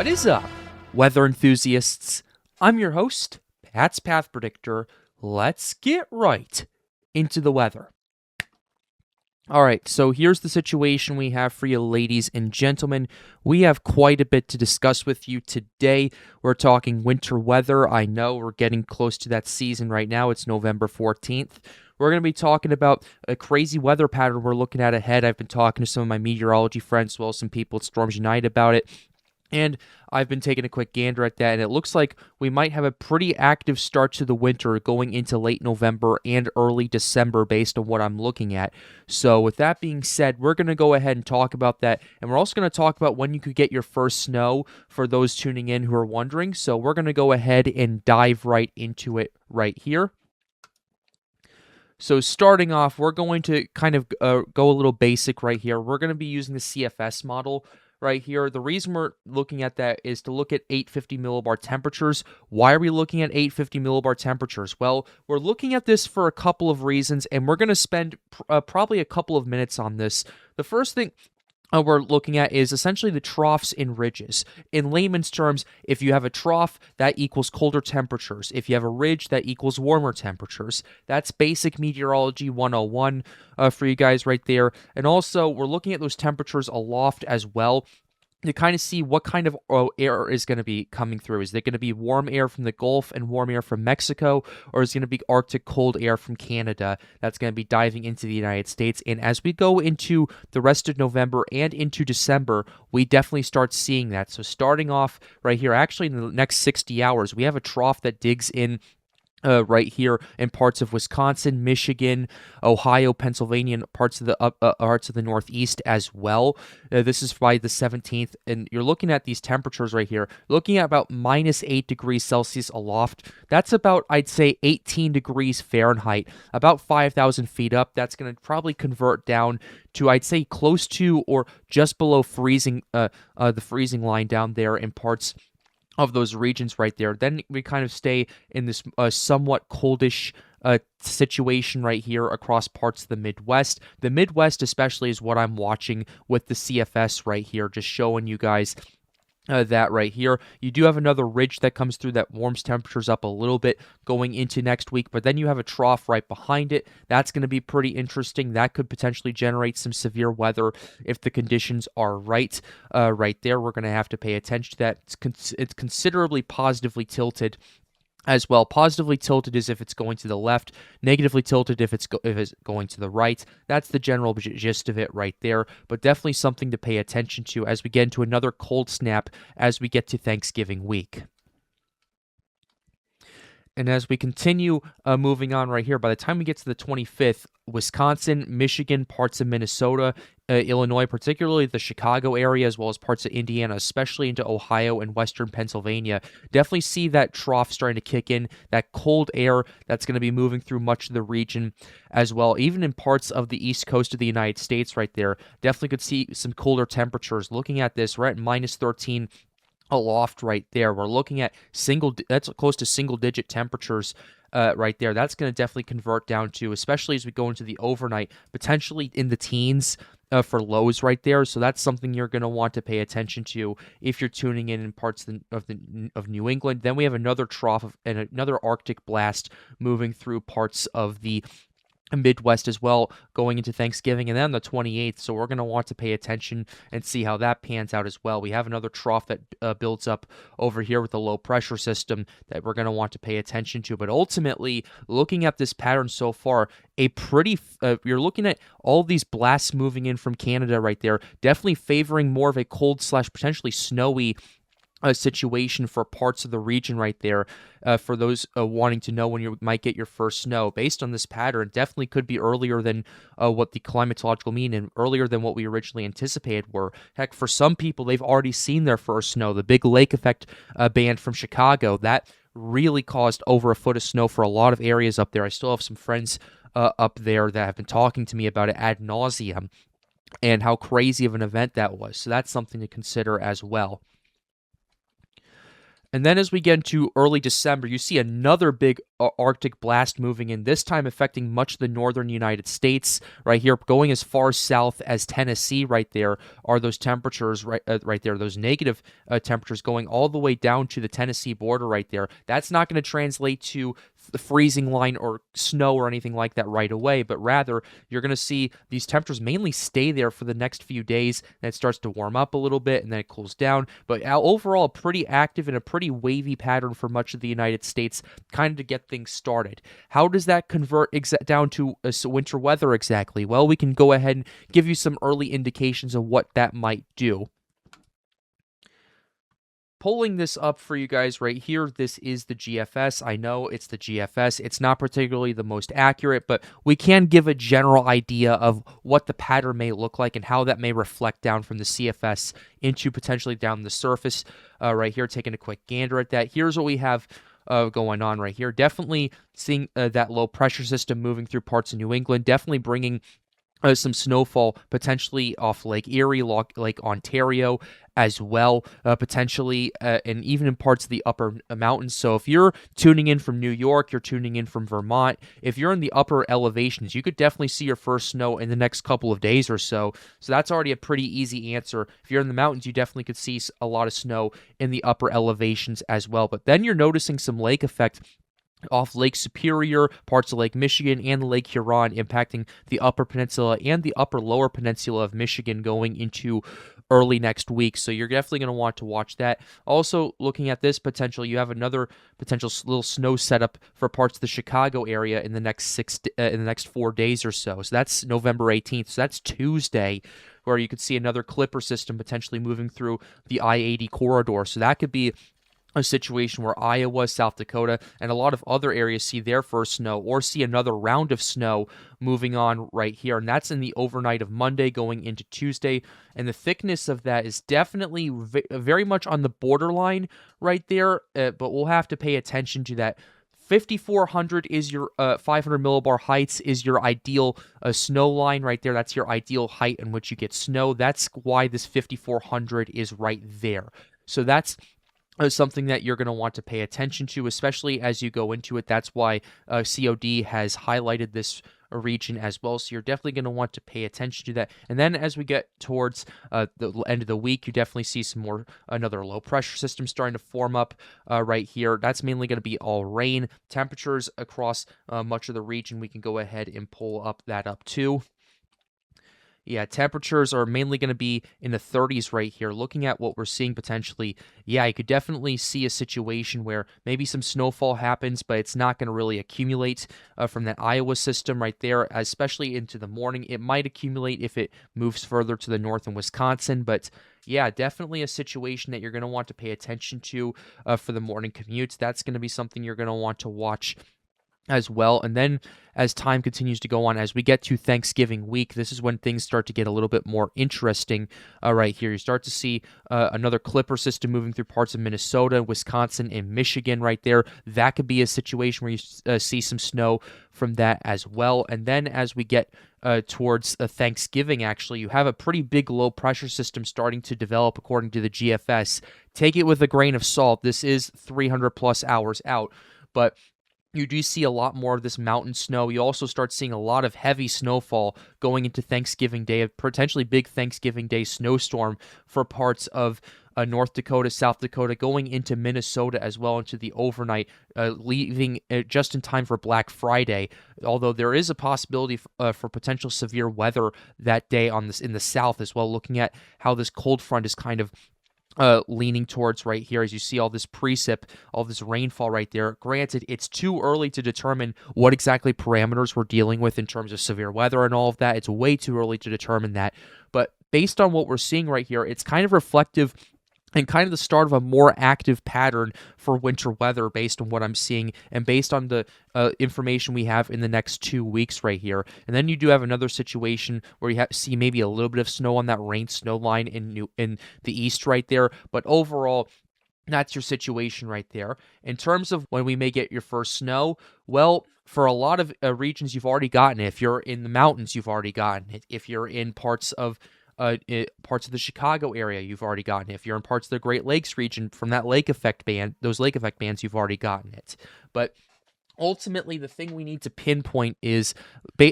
is up, weather enthusiasts? I'm your host, Pat's Path Predictor. Let's get right into the weather. All right, so here's the situation we have for you, ladies and gentlemen. We have quite a bit to discuss with you today. We're talking winter weather. I know we're getting close to that season right now. It's November 14th. We're going to be talking about a crazy weather pattern we're looking at ahead. I've been talking to some of my meteorology friends, as well as some people at Storms Unite about it. And I've been taking a quick gander at that, and it looks like we might have a pretty active start to the winter going into late November and early December based on what I'm looking at. So with that being said, we're going to go ahead and talk about that, and we're also going to talk about when you could get your first snow for those tuning in who are wondering. So we're going to go ahead and dive right into it right here. So starting off, we're going to kind of go a little basic right here. We're going to be using the CFS model right here. The reason we're looking at that is to look at 850 millibar temperatures. Why are we looking at 850 millibar temperatures? Well, we're looking at this for a couple of reasons, and we're going to spend probably a couple of minutes on this. The first thing we're looking at is essentially the troughs and ridges. In layman's terms, if you have a trough, that equals colder temperatures. If you have a ridge, that equals warmer temperatures. That's basic meteorology 101 for you guys right there. And also, we're looking at those temperatures aloft as well to kind of see what kind of air is going to be coming through. Is it going to be warm air from the Gulf and warm air from Mexico, or is it going to be Arctic cold air from Canada that's going to be diving into the United States? And as we go into the rest of November and into December, we definitely start seeing that. So starting off right here, actually in the next 60 hours, we have a trough that digs in right here in parts of Wisconsin, Michigan, Ohio, Pennsylvania, and parts of the Northeast as well. This is by the 17th, and you're looking at these temperatures right here. Looking at about minus 8 degrees Celsius aloft. That's about, I'd say, 18 degrees Fahrenheit, about 5,000 feet up. That's going to probably convert down to, I'd say, close to or just below freezing, the freezing line down there in parts of those regions right there. Then we kind of stay in this somewhat coldish situation right here across parts of the Midwest. The Midwest especially is what I'm watching with the CFS right here, just showing you guys that right here. You do have another ridge that comes through that warms temperatures up a little bit going into next week, but then you have a trough right behind it. That's going to be pretty interesting. That could potentially generate some severe weather if the conditions are right. Right there, we're going to have to pay attention to that. It's considerably positively tilted as well. Positively tilted is if it's going to the left, negatively tilted if it's going to the right. That's the general gist of it right there, but definitely something to pay attention to as we get into another cold snap as we get to Thanksgiving week. And as we continue moving on right here, by the time we get to the 25th, Wisconsin, Michigan, parts of Minnesota, Illinois, particularly the Chicago area, as well as parts of Indiana, especially into Ohio and western Pennsylvania, definitely see that trough starting to kick in, that cold air that's going to be moving through much of the region as well. Even in parts of the east coast of the United States right there, definitely could see some colder temperatures. Looking at this, we're at minus 13 aloft right there. We're looking at that's close to single-digit temperatures right there. That's going to definitely convert down to, especially as we go into the overnight, potentially in the teens for lows right there. So that's something you're going to want to pay attention to if you're tuning in parts of New England. Then we have another trough and another Arctic blast moving through parts of the Midwest as well going into Thanksgiving, and then the 28th, so we're going to want to pay attention and see how that pans out as well. We have another trough that builds up over here with a low pressure system that we're going to want to pay attention to, but ultimately, looking at this pattern so far, you're looking at all these blasts moving in from Canada right there, definitely favoring more of a cold / potentially snowy situation for parts of the region right there. For those wanting to know when you might get your first snow, based on this pattern, definitely could be earlier than what the climatological mean and earlier than what we originally anticipated were. Heck, for some people, they've already seen their first snow. The Big Lake Effect band from Chicago, that really caused over a foot of snow for a lot of areas up there. I still have some friends up there that have been talking to me about it ad nauseum and how crazy of an event that was. So that's something to consider as well. And then as we get into early December, you see another big Arctic blast moving in, this time affecting much of the northern United States right here, going as far south as Tennessee right there are those temperatures right there, those negative temperatures going all the way down to the Tennessee border right there. That's not going to translate to the freezing line or snow or anything like that right away, but rather you're going to see these temperatures mainly stay there for the next few days, and it starts to warm up a little bit and then it cools down. But overall, pretty active and a pretty wavy pattern for much of the United States, kind of to get things started. How does that convert down to winter weather exactly? Well, we can go ahead and give you some early indications of what that might do. Pulling this up for you guys right here, this is the GFS. I know it's the GFS. It's not particularly the most accurate, but we can give a general idea of what the pattern may look like and how that may reflect down from the CFS into potentially down the surface right here. Taking a quick gander at that. Here's what we have going on right here. Definitely seeing that low pressure system moving through parts of New England, definitely bringing some snowfall potentially off Lake Erie, Lake Ontario as well, potentially, and even in parts of the upper mountains. So if you're tuning in from New York, you're tuning in from Vermont, if you're in the upper elevations, you could definitely see your first snow in the next couple of days or so. So that's already a pretty easy answer. If you're in the mountains, you definitely could see a lot of snow in the upper elevations as well. But then you're noticing some lake effect off Lake Superior, parts of Lake Michigan, and Lake Huron, impacting the upper peninsula and the upper lower peninsula of Michigan going into early next week. So you're definitely going to want to watch that. Also, looking at this potential, you have another potential little snow setup for parts of the Chicago area in the next 4 days or so. So that's November 18th. So that's Tuesday, where you could see another clipper system potentially moving through the I-80 corridor. So that could be a situation where Iowa, South Dakota, and a lot of other areas see their first snow or see another round of snow moving on right here. And that's in the overnight of Monday going into Tuesday. And the thickness of that is definitely very much on the borderline right there, but we'll have to pay attention to that. 5,400 is your 500 millibar heights is your ideal snow line right there. That's your ideal height in which you get snow. That's why this 5,400 is right there. So that's something that you're going to want to pay attention to, especially as you go into it. That's why COD has highlighted this region as well. So you're definitely going to want to pay attention to that. And then as we get towards the end of the week, you definitely see another low pressure system starting to form up right here. That's mainly going to be all rain. Temperatures across much of the region, we can go ahead and pull that up too. Yeah, temperatures are mainly going to be in the 30s right here. Looking at what we're seeing potentially, yeah, you could definitely see a situation where maybe some snowfall happens, but it's not going to really accumulate from that Iowa system right there, especially into the morning. It might accumulate if it moves further to the north in Wisconsin, but yeah, definitely a situation that you're going to want to pay attention to for the morning commutes. That's going to be something you're going to want to watch as well. And then as time continues to go on, as we get to Thanksgiving week, this is when things start to get a little bit more interesting right here. You start to see another clipper system moving through parts of Minnesota, Wisconsin, and Michigan right there. That could be a situation where you see some snow from that as well. And then as we get towards Thanksgiving, actually, you have a pretty big low pressure system starting to develop according to the GFS. Take it with a grain of salt. This is 300 plus hours out, but you do see a lot more of this mountain snow. You also start seeing a lot of heavy snowfall going into Thanksgiving Day, a potentially big Thanksgiving Day snowstorm for parts of North Dakota, South Dakota, going into Minnesota as well into the overnight, leaving just in time for Black Friday. Although there is a possibility for potential severe weather that day in the south as well, looking at how this cold front is kind of leaning towards right here as you see all this precip, all this rainfall right there. Granted, it's too early to determine what exactly parameters we're dealing with in terms of severe weather and all of that. It's way too early to determine that. But based on what we're seeing right here, it's kind of reflective and kind of the start of a more active pattern for winter weather based on what I'm seeing and based on the information we have in the next 2 weeks right here. And then you do have another situation where you see maybe a little bit of snow on that rain-snow line in the east right there. But overall, that's your situation right there. In terms of when we may get your first snow, well, for a lot of regions, you've already gotten it. If you're in the mountains, you've already gotten it. If you're in parts of parts of the Chicago area, you've already gotten it. If you're in parts of the Great Lakes region, from that lake effect band, those lake effect bands, you've already gotten it. But ultimately, the thing we need to pinpoint is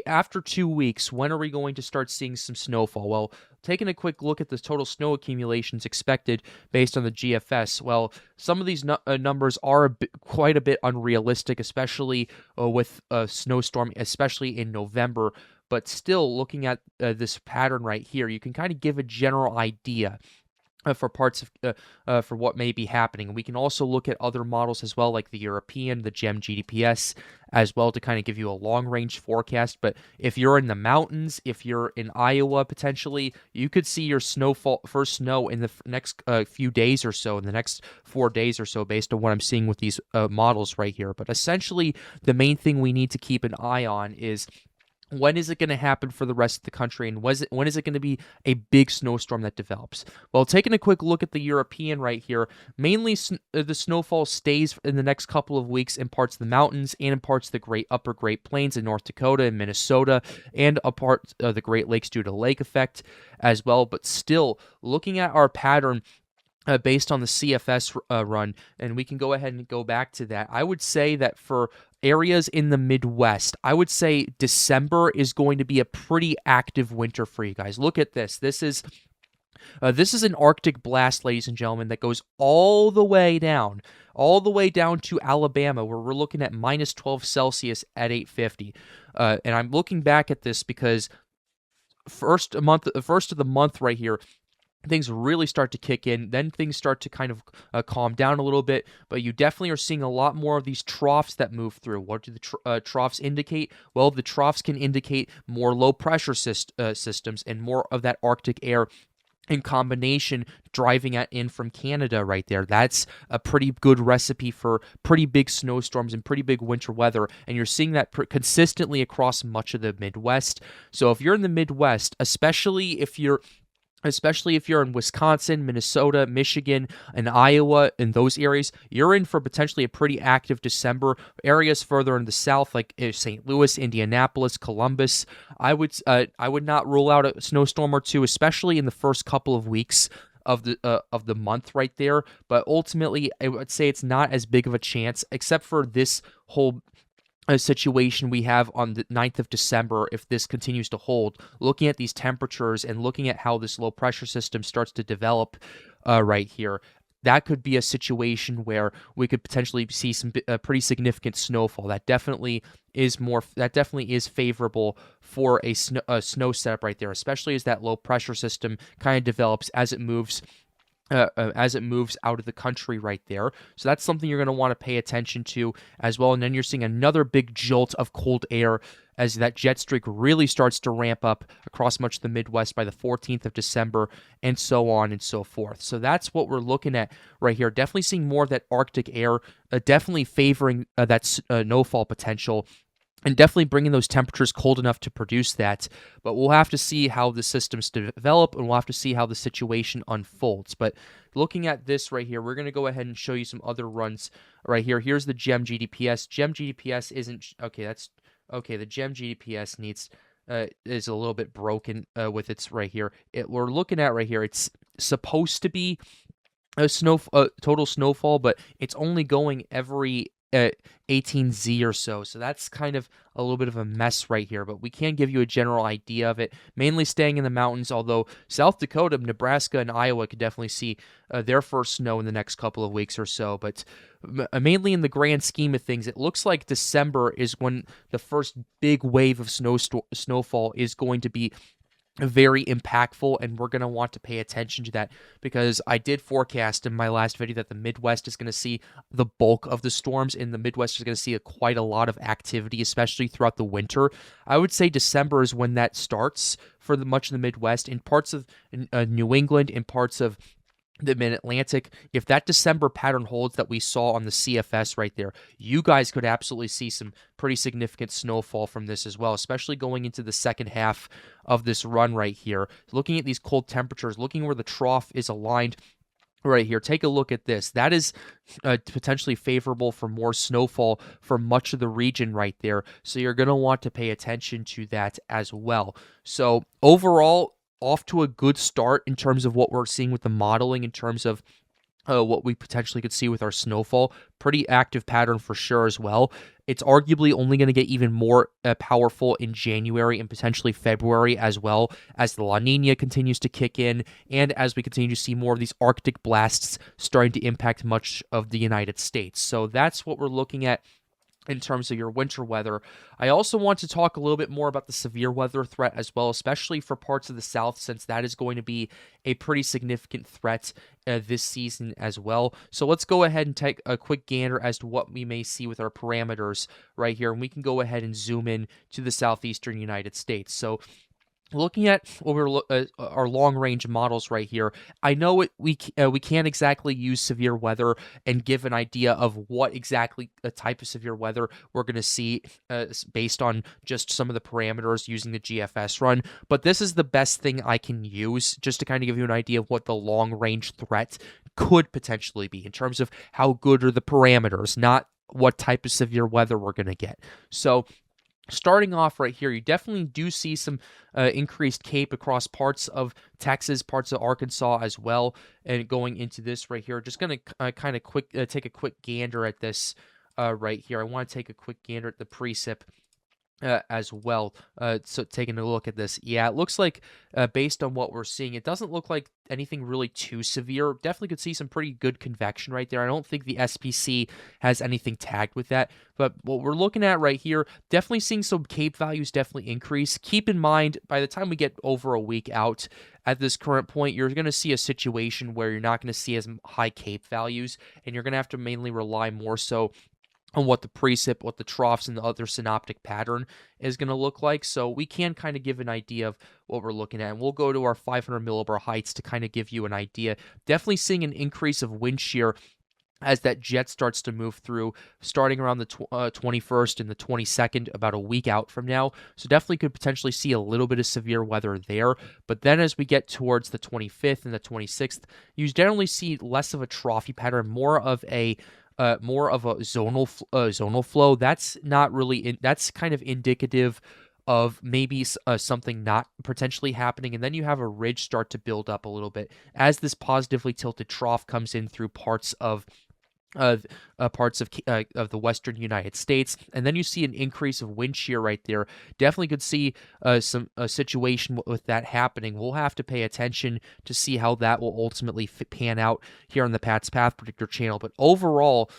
after 2 weeks, when are we going to start seeing some snowfall? Well, taking a quick look at the total snow accumulations expected based on the GFS, well, some of these numbers are quite a bit unrealistic, especially with a snowstorm, especially in November. But still, looking at this pattern right here, you can kind of give a general idea for parts of for what may be happening. We can also look at other models as well, like the European, the GEM GDPS, as well, to kind of give you a long-range forecast. But if you're in the mountains, if you're in Iowa potentially, you could see your first snow in the next few days or so, in the next 4 days or so, based on what I'm seeing with these models right here. But essentially, the main thing we need to keep an eye on is, when is it going to happen for the rest of the country, and when is it going to be a big snowstorm that develops? Well, taking a quick look at the European right here, mainly the snowfall stays in the next couple of weeks in parts of the mountains and in parts of the upper Great Plains in North Dakota and Minnesota, and a part of the Great Lakes due to lake effect as well. But still, looking at our pattern based on the CFS run, and we can go ahead and go back to that, I would say that for areas in the Midwest, I would say December is going to be a pretty active winter for you guys. Look at this. This is an Arctic blast, ladies and gentlemen, that goes all the way down to Alabama, where we're looking at minus 12 Celsius at 850. And I'm looking back at this because first of the month right here, things really start to kick in. Then things start to kind of calm down a little bit, but you definitely are seeing a lot more of these troughs that move through. What do the troughs indicate? Well, the troughs can indicate more low pressure systems and more of that Arctic air in combination driving in from Canada right there. That's a pretty good recipe for pretty big snowstorms and pretty big winter weather, and you're seeing that consistently across much of the Midwest. So if you're in the Midwest, especially if you're in Wisconsin, Minnesota, Michigan, and Iowa, in those areas, you're in for potentially a pretty active December. Areas further in the south, like St. Louis, Indianapolis, Columbus, I would not rule out a snowstorm or two, especially in the first couple of weeks of the month right there. But ultimately, I would say it's not as big of a chance, except for this whole situation we have on the 9th of December. If this continues to hold, looking at these temperatures and looking at how this low pressure system starts to develop right here, that could be a situation where we could potentially see some pretty significant snowfall. That definitely is favorable for a snow setup right there, especially as that low pressure system kind of develops as it moves out of the country right there. So that's something you're going to want to pay attention to as well. And then you're seeing another big jolt of cold air as that jet streak really starts to ramp up across much of the Midwest by the 14th of December, and so on and so forth. So that's what we're looking at right here. Definitely seeing more of that Arctic air, definitely favoring that snowfall potential, and definitely bringing those temperatures cold enough to produce that. But we'll have to see how the systems develop, and we'll have to see how the situation unfolds. But looking at this right here, we're going to go ahead and show you some other runs right here. Here's the GEM GDPS. GEM GDPS isn't... Okay, that's... Okay, the GEM GDPS is a little bit broken with its right here. We're looking at right here, it's supposed to be a total snowfall, but it's only going every 18Z or so. So that's kind of a little bit of a mess right here, but we can give you a general idea of it, mainly staying in the mountains, although South Dakota, Nebraska, and Iowa could definitely see their first snow in the next couple of weeks or so. But mainly in the grand scheme of things, it looks like December is when the first big wave of snowfall is going to be very impactful, and we're going to want to pay attention to that, because I did forecast in my last video that the Midwest is going to see the bulk of the storms, and the Midwest is going to see quite a lot of activity, especially throughout the winter. I would say December is when that starts for much of the Midwest. In parts of New England, in parts of the Mid-Atlantic, if that December pattern holds that we saw on the CFS right there, you guys could absolutely see some pretty significant snowfall from this as well, especially going into the second half of this run right here. Looking at these cold temperatures, looking where the trough is aligned right here, take a look at this. That is potentially favorable for more snowfall for much of the region right there. So you're going to want to pay attention to that as well. So overall, off to a good start in terms of what we're seeing with the modeling, in terms of what we potentially could see with our snowfall. Pretty active pattern for sure as well. It's arguably only going to get even more powerful in January and potentially February, as well as the La Nina continues to kick in, and as we continue to see more of these Arctic blasts starting to impact much of the United States. So that's what we're looking at in terms of your winter weather. I also want to talk a little bit more about the severe weather threat as well, especially for parts of the South, since that is going to be a pretty significant threat this season as well. So let's go ahead and take a quick gander as to what we may see with our parameters right here, and we can go ahead and zoom in to the southeastern United States. So looking at what our long-range models right here, I know we can't exactly use severe weather and give an idea of what exactly a type of severe weather we're going to see based on just some of the parameters using the GFS run, but this is the best thing I can use just to kind of give you an idea of what the long-range threat could potentially be in terms of how good are the parameters, not what type of severe weather we're going to get. So starting off right here, you definitely do see some increased CAPE across parts of Texas, parts of Arkansas as well. And going into this right here, just going to kind of take a quick gander at this right here. I want to take a quick gander at the precip as well. So taking a look at this, yeah, it looks like based on what we're seeing, it doesn't look like anything really too severe. Definitely could see some pretty good convection right there. I don't think the SPC has anything tagged with that, but what we're looking at right here, definitely seeing some CAPE values definitely increase. Keep in mind, by the time we get over a week out at this current point, you're going to see a situation where you're not going to see as high CAPE values, and you're going to have to mainly rely more so on what the precip, what the troughs, and the other synoptic pattern is going to look like. So we can kind of give an idea of what we're looking at. And we'll go to our 500 millibar heights to kind of give you an idea. Definitely seeing an increase of wind shear as that jet starts to move through, starting around the 21st and the 22nd, about a week out from now. So definitely could potentially see a little bit of severe weather there. But then as we get towards the 25th and the 26th, you generally see less of a trophy pattern, more of a zonal flow. That's not really that's kind of indicative of maybe something not potentially happening, and then you have a ridge start to build up a little bit as this positively tilted trough comes in through parts of the western United States, and then you see an increase of wind shear right there. Definitely could see a situation with that happening. We'll have to pay attention to see how that will ultimately pan out here on the Pat's Path Predictor channel. But overall,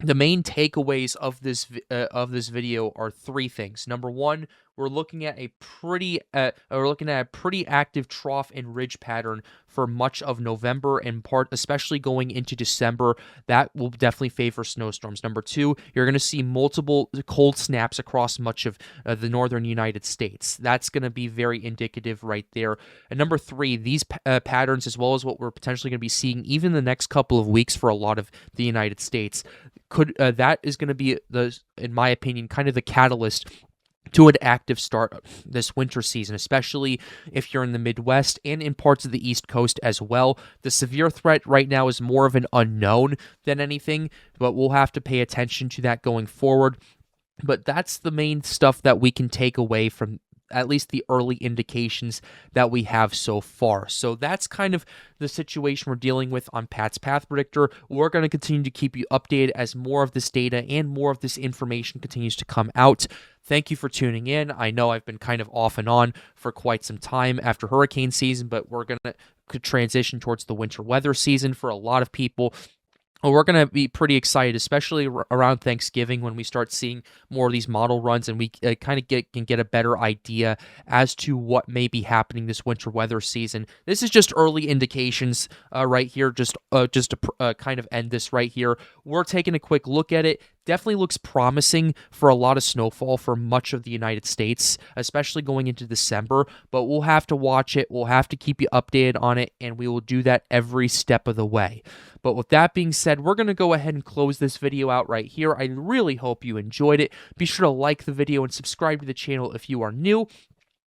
the main takeaways of this video are three things. Number one, we're looking at a pretty active trough and ridge pattern for much of November, and especially going into December. That will definitely favor snowstorms. Number two, you're going to see multiple cold snaps across much of the northern United States. That's going to be very indicative right there. And number three, these patterns, as well as what we're potentially going to be seeing even the next couple of weeks for a lot of the United States, that is going to be in my opinion, kind of the catalyst to an active start this winter season, especially if you're in the Midwest and in parts of the East Coast as well. The severe threat right now is more of an unknown than anything, but we'll have to pay attention to that going forward. But that's the main stuff that we can take away from at least the early indications that we have so far. So that's kind of the situation we're dealing with on Pat's Path Predictor. We're going to continue to keep you updated as more of this data and more of this information continues to come out. Thank you for tuning in. I know I've been kind of off and on for quite some time after hurricane season, but we're going to transition towards the winter weather season for a lot of people. We're going to be pretty excited, especially around Thanksgiving when we start seeing more of these model runs, and we kind of can get a better idea as to what may be happening this winter weather season. This is just early indications right here, just to kind of end this right here. We're taking a quick look at it. Definitely looks promising for a lot of snowfall for much of the United States, especially going into December, but we'll have to watch it. We'll have to keep you updated on it, and we will do that every step of the way. But with that being said, we're going to go ahead and close this video out right here. I really hope you enjoyed it. Be sure to like the video and subscribe to the channel if you are new.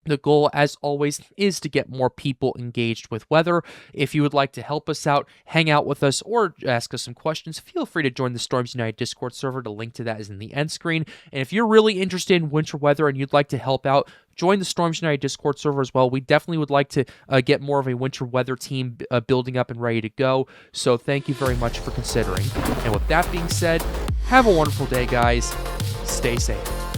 The goal, as always, is to get more people engaged with weather. If you would like to help us out, hang out with us, or ask us some questions, feel free to join the Storms United Discord server. The link to that is in the end screen. And if you're really interested in winter weather and you'd like to help out, join the Storms United Discord server as well. We definitely would like to get more of a winter weather team building up and ready to go. So thank you very much for considering. And with that being said, have a wonderful day, guys. Stay safe.